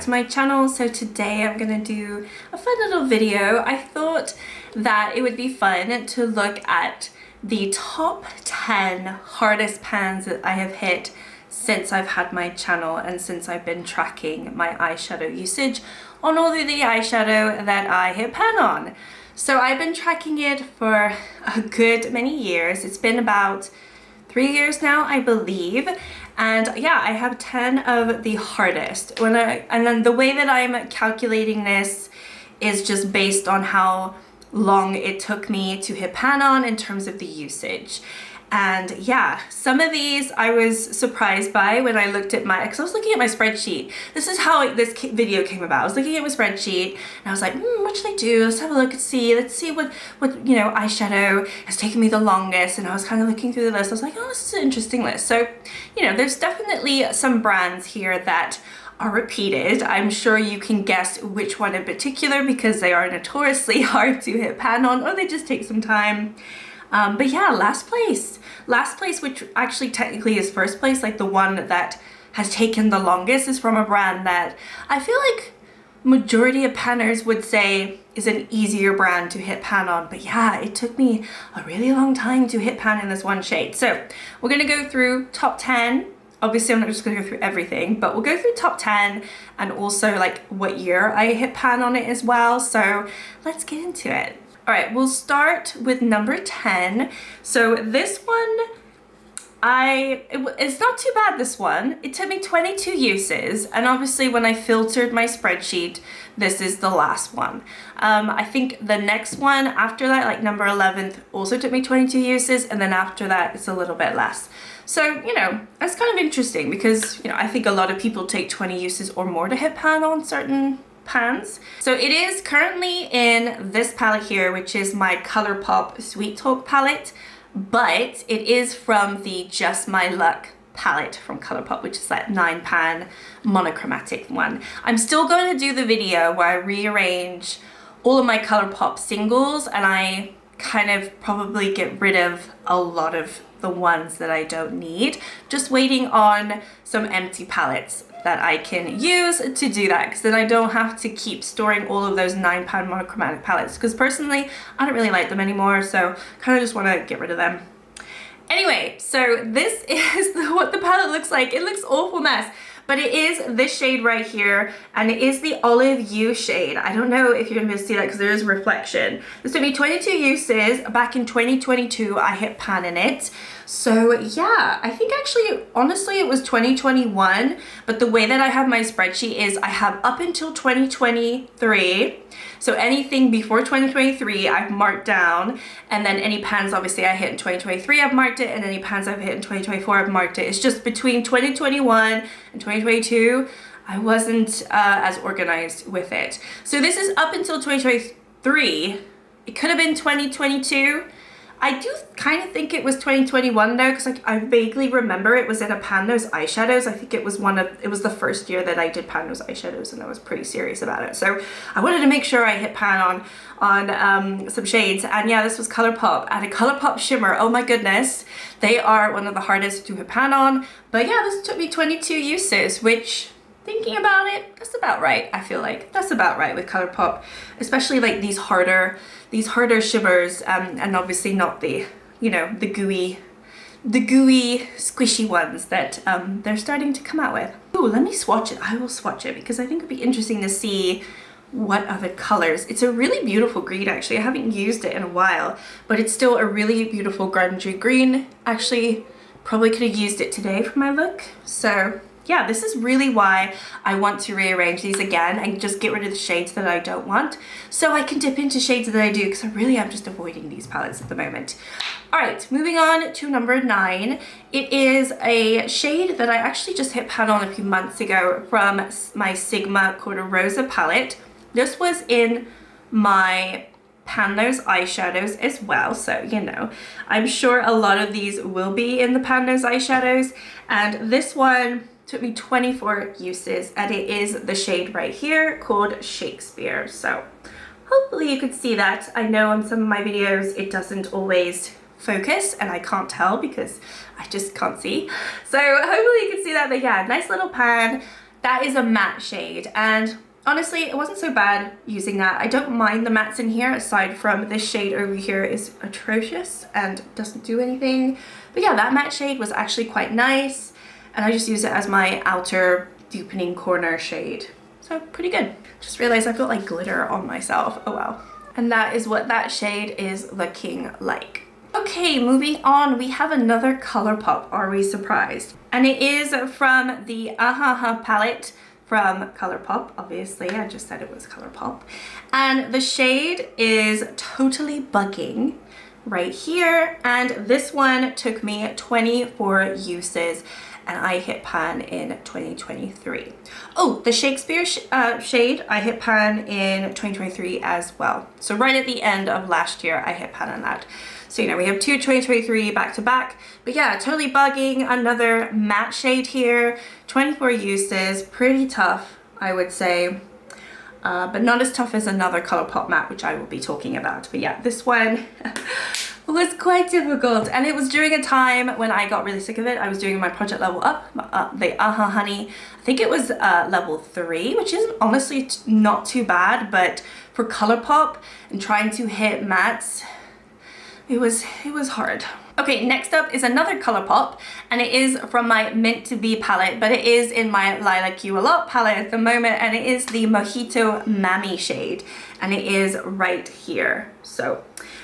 back to my channel. So today I'm gonna do a fun little video. I thought that it would be fun to look at the top 10 hardest pans that I have hit since I've had my channel and since I've been tracking my eyeshadow usage on all of the eyeshadow that I hit pan on. So I've been tracking it for a good many years. It's been about 3 years now, I believe. And yeah, I have 10 of the hardest. And then the way that I'm calculating this is just based on how long it took me to hit pan on in terms of the usage. And yeah, some of these I was surprised by when I looked at because I was looking at my spreadsheet. This is how this video came about. I was looking at my spreadsheet and I was like, what should I do? Let's have a look and see. Let's see what you know, eyeshadow has taken me the longest. And I was kind of looking through the list. I was like, oh, this is an interesting list. So, you know, there's definitely some brands here that are repeated. I'm sure you can guess which one in particular because they are notoriously hard to hit pan on, or they just take some time. But yeah, last place, which actually technically is first place, like the one that has taken the longest, is from a brand that I feel like majority of panners would say is an easier brand to hit pan on. But yeah, it took me a really long time to hit pan in this one shade. So we're gonna go through top 10. Obviously, I'm not just gonna go through everything, but we'll go through top 10 and also like what year I hit pan on it as well. So let's get into it. All right, we'll start with number 10. So this one, it's not too bad, this one. It took me 22 uses, and obviously when I filtered my spreadsheet, this is the last one. I think the next one after that, like number 11th, also took me 22 uses, and then after that, it's a little bit less. So, you know, that's kind of interesting because, you know, I think a lot of people take 20 uses or more to hit pan on certain pans. So it is currently in this palette here, which is my Colourpop Sweet Talk palette, but it is from the Just My Luck palette from Colourpop, which is that 9 pan monochromatic one. I'm still going to do the video where I rearrange all of my Colourpop singles and I kind of probably get rid of a lot of the ones that I don't need. Just waiting on some empty palettes that I can use to do that, because then I don't have to keep storing all of those 9 pan monochromatic palettes, because personally I don't really like them anymore, so kind of just want to get rid of them. Anyway, so this is what the palette looks like. It looks awful mess, but it is this shade right here, and it is the Olive You shade. I don't know if you're gonna be able to see that because there is reflection. This took me 22 uses. Back in 2022, I hit pan in it. So yeah, I think actually, honestly, it was 2021, but the way that I have my spreadsheet is I have up until 2023. So anything before 2023, I've marked down, and then any pans obviously I hit in 2023, I've marked it, and any pans I've hit in 2024, I've marked it. It's just between 2021 and 2022, I wasn't as organized with it. So this is up until 2023. It could have been 2022. I do kind of think it was 2021 though, because I vaguely remember it was in a Pan Those eyeshadows. I think it was the first year that I did Pan Those eyeshadows, and I was pretty serious about it. So I wanted to make sure I hit pan on some shades, and yeah, this was Colourpop and a Colourpop shimmer. Oh my goodness, they are one of the hardest to hit pan on. But yeah, this took me 22 uses, which, thinking about it, that's about right. I feel like that's about right with Colourpop, especially like these harder shimmers, and obviously not the, you know, the gooey squishy ones that they're starting to come out with. Ooh, let me swatch it. I will swatch it because I think it'd be interesting to see what other colors. It's a really beautiful green actually. I haven't used it in a while, but it's still a really beautiful grungy green. Actually, probably could have used it today for my look. So yeah, this is really why I want to rearrange these again and just get rid of the shades that I don't want, so I can dip into shades that I do, because I really am just avoiding these palettes at the moment. All right, moving on to number 9. It is a shade that I actually just hit pan on a few months ago from my Sigma Corda Rosa palette. This was in my Pan Those eyeshadows as well, so you know, I'm sure a lot of these will be in the Pan Those eyeshadows, and this one took me 24 uses, and it is the shade right here called Shakespeare. So hopefully you could see that. I know on some of my videos it doesn't always focus and I can't tell because I just can't see. So hopefully you can see that. But yeah, nice little pan, That is a matte shade, and honestly, it wasn't so bad using that. I don't mind the mattes in here, aside from this shade over here is atrocious and doesn't do anything. But yeah, that matte shade was actually quite nice, and I just use it as my outer deepening corner shade. So pretty good. Just realized I've got like glitter on myself. Oh wow. And that is what that shade is looking like. Okay, moving on, we have another Colourpop, Are We Surprised? And it is from the Ahaha palette from Colourpop, obviously, I just said it was Colourpop. And the shade is Totally Bugging right here. And this one took me 24 uses, and I hit pan in 2023. Oh, the Shakespeare shade, I hit pan in 2023 as well. So right at the end of last year, I hit pan on that. So, you know, we have two 2023 back to back. But yeah, Totally Bugging, another matte shade here, 24 uses, pretty tough, I would say. But not as tough as another Colourpop matte, which I will be talking about. But yeah, this one was quite difficult. And it was during a time when I got really sick of it. I was doing my project level up, the Honey. I think it was level 3, which is honestly not too bad. But for Colourpop and trying to hit mattes, it was hard. Okay, next up is another Colourpop, and it is from my Mint to Be palette, but it is in my Lilac You A Lot palette at the moment, and it is the Mojito Mammy shade, and it is right here. So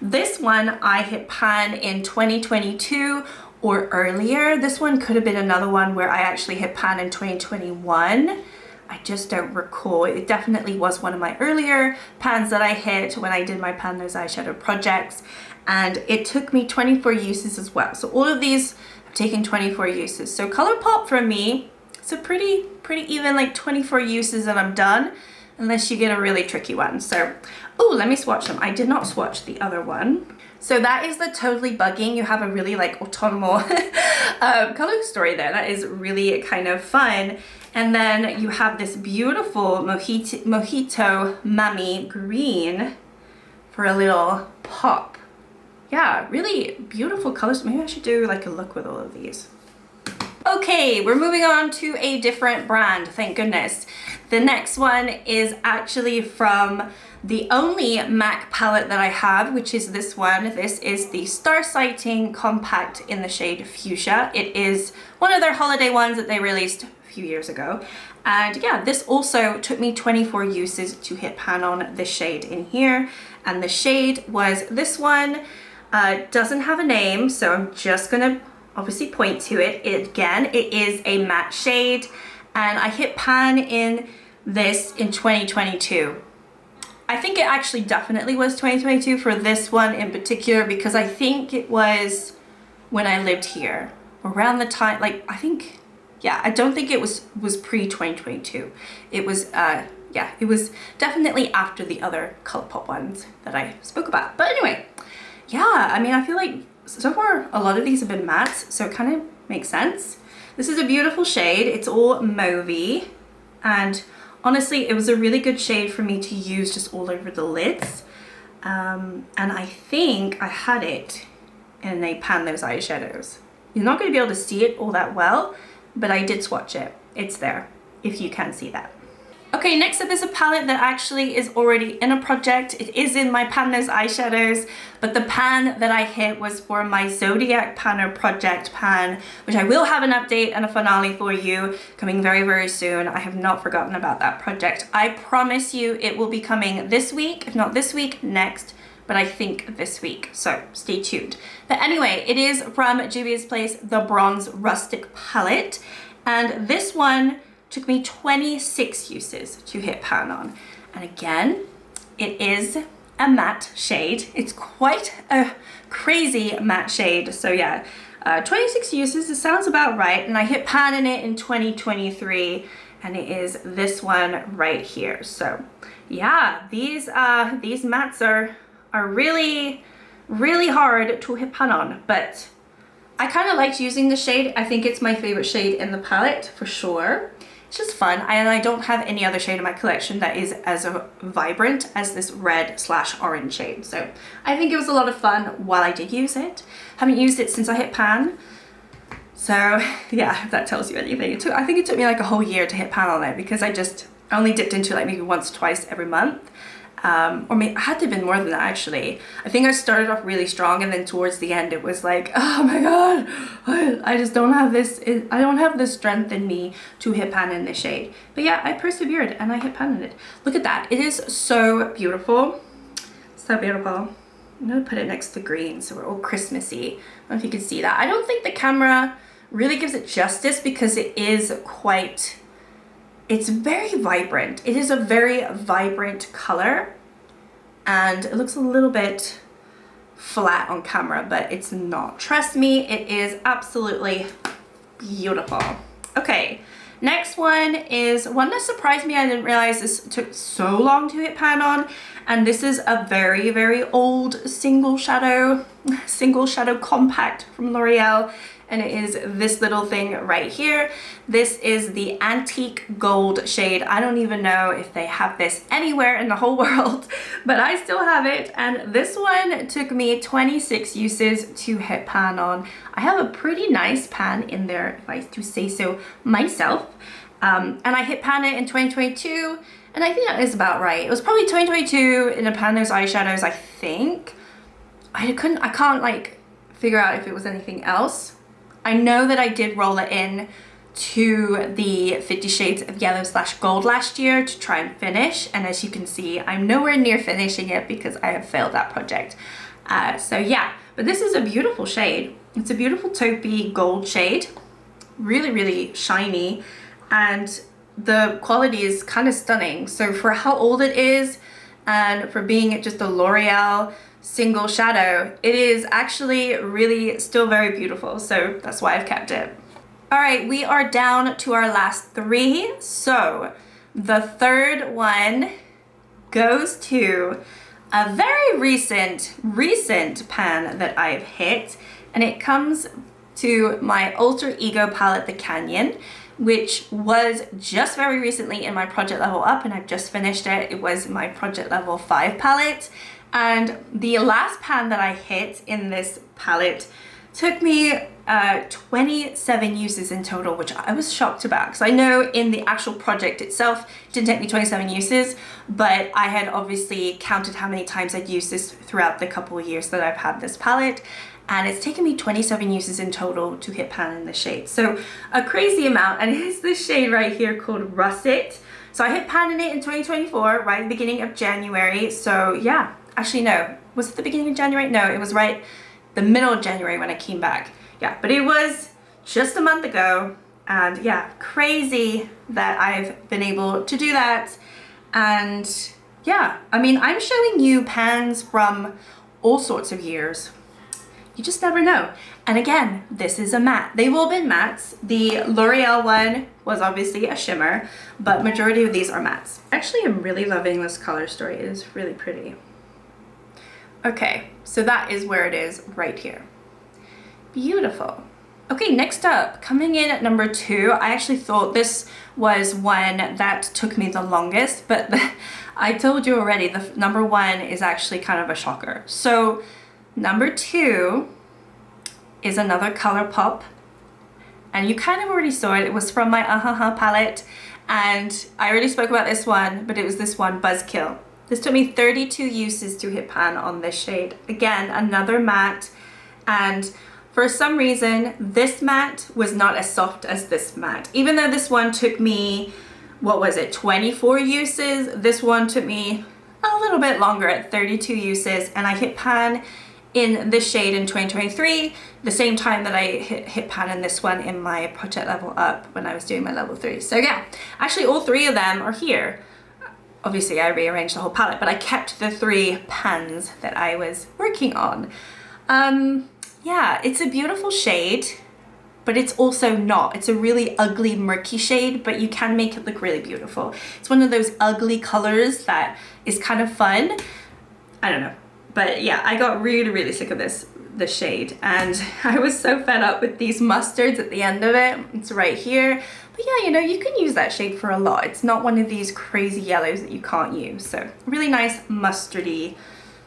this one I hit pan in 2022 or earlier. This one could have been another one where I actually hit pan in 2021. I just don't recall. It definitely was one of my earlier pans that I hit when I did my Pan Those Eyeshadow projects. And it took me 24 uses as well. So all of these have taken 24 uses. So Colourpop for me, it's a pretty even like 24 uses and I'm done, unless you get a really tricky one. So, oh, let me swatch them. I did not swatch the other one. So that is the Totally Bugging. You have a really like autumnal color story there. That is really kind of fun. And then you have this beautiful Mojito Mammy green for a little pop. Yeah, really beautiful colors. Maybe I should do like a look with all of these. Okay, we're moving on to a different brand, thank goodness. The next one is actually from the only MAC palette that I have, which is this one. This is the Star Sighting Compact in the shade Fuchsia. It is one of their holiday ones that they released a few years ago. And yeah, this also took me 24 uses to hit pan on this shade in here. And the shade was this one. Doesn't have a name, so I'm just gonna obviously point to it. Again, it is a matte shade, and I hit pan in this in 2022. I think it actually definitely was 2022 for this one in particular, because I think it was when I lived here around the time, like I think, yeah, I don't think it was pre-2022. It was yeah, it was definitely after the other Colourpop ones that I spoke about. But anyway, yeah, I mean, I feel like so far a lot of these have been mattes, so it kind of makes sense. This is a beautiful shade. It's all mauvey, and honestly, it was a really good shade for me to use just all over the lids. And I think I had it in a Pan Those Eyeshadows. You're not going to be able to see it all that well, but I did swatch it. It's there, if you can see that. Okay, next up is a palette that actually is already in a project. It is in my Pan Those Eyeshadows, but the pan that I hit was for my Zodiac Panner project pan, which I will have an update and a finale for you coming very, very soon. I have not forgotten about that project. I promise you it will be coming this week, if not this week, next, but I think this week, so stay tuned. But anyway, it is from Juvia's Place, the Bronze Rustic palette, and this one took me 26 uses to hit pan on. And again, it is a matte shade. It's quite a crazy matte shade. So yeah, 26 uses, it sounds about right. And I hit pan in it in 2023, and it is this one right here. So yeah, these mattes are really, really hard to hit pan on, but I kind of liked using the shade. I think it's my favorite shade in the palette for sure. It's just fun, and I don't have any other shade in my collection that is as vibrant as this red/orange shade. So I think it was a lot of fun while I did use it. Haven't used it since I hit pan. So yeah, if that tells you anything. I think it took me like a whole year to hit pan on it because I only dipped into it like maybe once or twice every month. Or maybe I had to have been more than that actually. I think I started off really strong and then towards the end it was like, oh my god, I just don't have this, I don't have the strength in me to hit pan in this shade. But yeah, I persevered and I hit pan in it. Look at that, it is so beautiful. So beautiful. I'm gonna put it next to green so we're all Christmassy. I don't know if you can see that. I don't think the camera really gives it justice because it is quite, it's very vibrant. It is a very vibrant color and it looks a little bit flat on camera, but it's not. Trust me, it is absolutely beautiful. Okay, next one is one that surprised me. I didn't realize this took so long to hit pan on, and this is a very, very old single shadow compact from L'Oreal. And it is this little thing right here. This is the antique gold shade. I don't even know if they have this anywhere in the whole world, but I still have it. And this one took me 26 uses to hit pan on. I have a pretty nice pan in there, if I do say so myself. And I hit pan it in 2022, and I think that is about right. It was probably 2022 in a pan those eyeshadows, I think. I can't like figure out if it was anything else. I know that I did roll it in to the 50 Shades of Yellow / Gold last year to try and finish, and as you can see, I'm nowhere near finishing it because I have failed that project. So yeah, but this is a beautiful shade. It's a beautiful taupey gold shade, really, really shiny, and the quality is kind of stunning. So for how old it is and for being just a L'Oreal single shadow, it is actually really still very beautiful, so that's why I've kept it. All right, we are down to our last three. So the third one goes to a very recent pan that I've hit, and it comes to my alter ego palette, the Canyon, which was just very recently in my Project Level Up, and I've just finished it. It was my Project Level 5 palette. And the last pan that I hit in this palette took me 27 uses in total, which I was shocked about because I know in the actual project itself it didn't take me 27 uses, but I had obviously counted how many times I'd used this throughout the couple of years that I've had this palette, and it's taken me 27 uses in total to hit pan in the shade. So a crazy amount, and it's this shade right here called Russet. So I hit pan in it in 2024, right at the beginning of January. So yeah. Actually, no. Was it the beginning of January? No, it was right the middle of January when I came back. Yeah, but it was just a month ago. And yeah, crazy that I've been able to do that. And yeah, I mean, I'm showing you pans from all sorts of years. You just never know. And again, this is a matte. They've all been mattes. The L'Oreal one was obviously a shimmer, but majority of these are mattes. Actually, I'm really loving this color story. It is really pretty. Okay, so that is where it is right here. Beautiful. Okay, next up, coming in at number 2, I actually thought this was one that took me the longest, but I told you already, the number 1 is actually kind of a shocker. So number 2 is another Colourpop, and you kind of already saw it. It was from my palette, and I already spoke about this one, but it was this one, Buzzkill. This took me 32 uses to hit pan on this shade. Again, another matte, and for some reason, this matte was not as soft as this matte. Even though this one took me, what was it, 24 uses, this one took me a little bit longer at 32 uses, and I hit pan in this shade in 2023, the same time that I hit pan in this one in my Project Level Up when I was doing my level 3. So yeah, actually all 3 of them are here. Obviously I rearranged the whole palette, but I kept the 3 pans that I was working on. Yeah, it's a beautiful shade, but it's also not. It's a really ugly, murky shade, but you can make it look really beautiful. It's one of those ugly colors that is kind of fun. I don't know. But yeah, I got really, really sick of this shade, and I was so fed up with these mustards at the end of it. It's right here. But yeah, you know, you can use that shade for a lot. It's not one of these crazy yellows that you can't use. So really nice mustardy,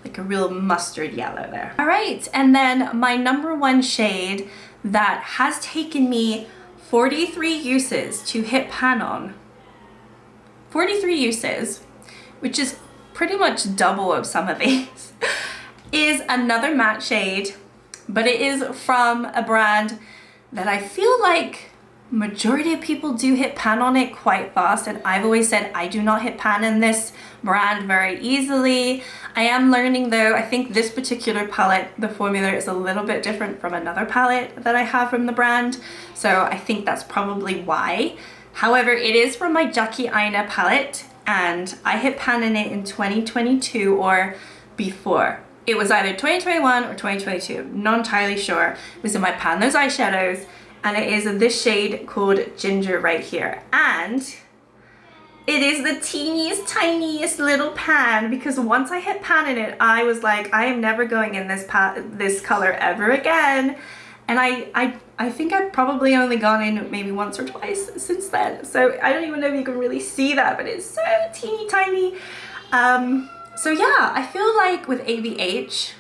like a real mustard yellow there. All right, and then my number 1 shade that has taken me 43 uses to hit pan on. 43 uses, which is pretty much double of some of these, is another matte shade, but it is from a brand that I feel like majority of people do hit pan on it quite fast, and I've always said I do not hit pan in this brand very easily. I am learning though. I think this particular palette, the formula is a little bit different from another palette that I have from the brand, so I think that's probably why. However, it is from my Jackie Aina palette, and I hit pan in it in 2022 or before. It was either 2021 or 2022, not entirely sure. It was in my Pan Those eyeshadows, and it is this shade called Ginger right here. And it is the teeniest, tiniest little pan, because once I hit pan in it, I was like, I am never going in this color ever again. And I think I've probably only gone in maybe once or twice since then. So I don't even know if you can really see that, but it's so teeny tiny. So yeah, I feel like with ABH,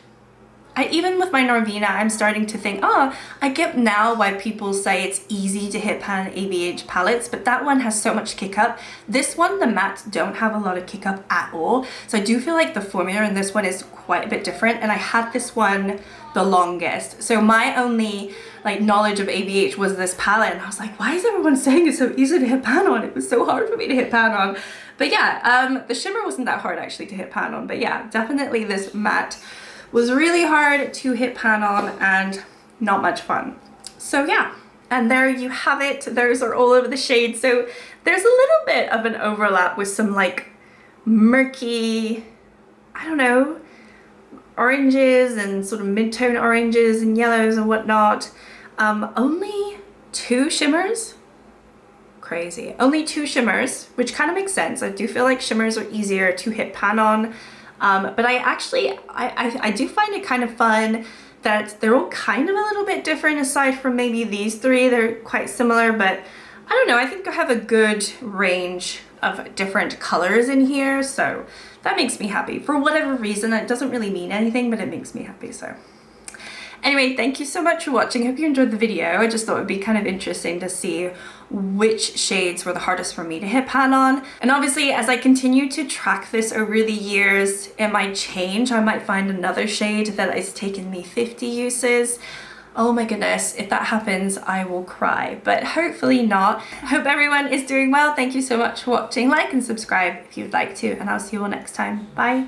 even with my Norvina, I'm starting to think, oh, I get now why people say it's easy to hit pan ABH palettes, but that one has so much kick up. This one, the mattes don't have a lot of kick up at all. So I do feel like the formula in this one is quite a bit different, and I had this one the longest. So my only like knowledge of ABH was this palette, and I was like, why is everyone saying it's so easy to hit pan on? It was so hard for me to hit pan on. But yeah, the shimmer wasn't that hard actually to hit pan on, but yeah, definitely this matte was really hard to hit pan on and not much fun. So yeah, and there you have it. Those are all over the shades. So there's a little bit of an overlap with some like murky, I don't know, oranges and sort of mid-tone oranges and yellows and whatnot. Only 2 shimmers. Crazy. Only 2 shimmers, which kind of makes sense. I do feel like shimmers are easier to hit pan on. But I do find it kind of fun that they're all kind of a little bit different aside from maybe these 3. They're quite similar, but I don't know. I think I have a good range of different colors in here, so that makes me happy. For whatever reason, it doesn't really mean anything, but it makes me happy, so. Anyway, thank you so much for watching. Hope you enjoyed the video. I just thought it would be kind of interesting to see which shades were the hardest for me to hit pan on. And obviously, as I continue to track this over the years, it might change. I might find another shade that has taken me 50 uses. Oh my goodness, if that happens, I will cry, but hopefully not. I hope everyone is doing well. Thank you so much for watching. Like and subscribe if you'd like to, and I'll see you all next time. Bye.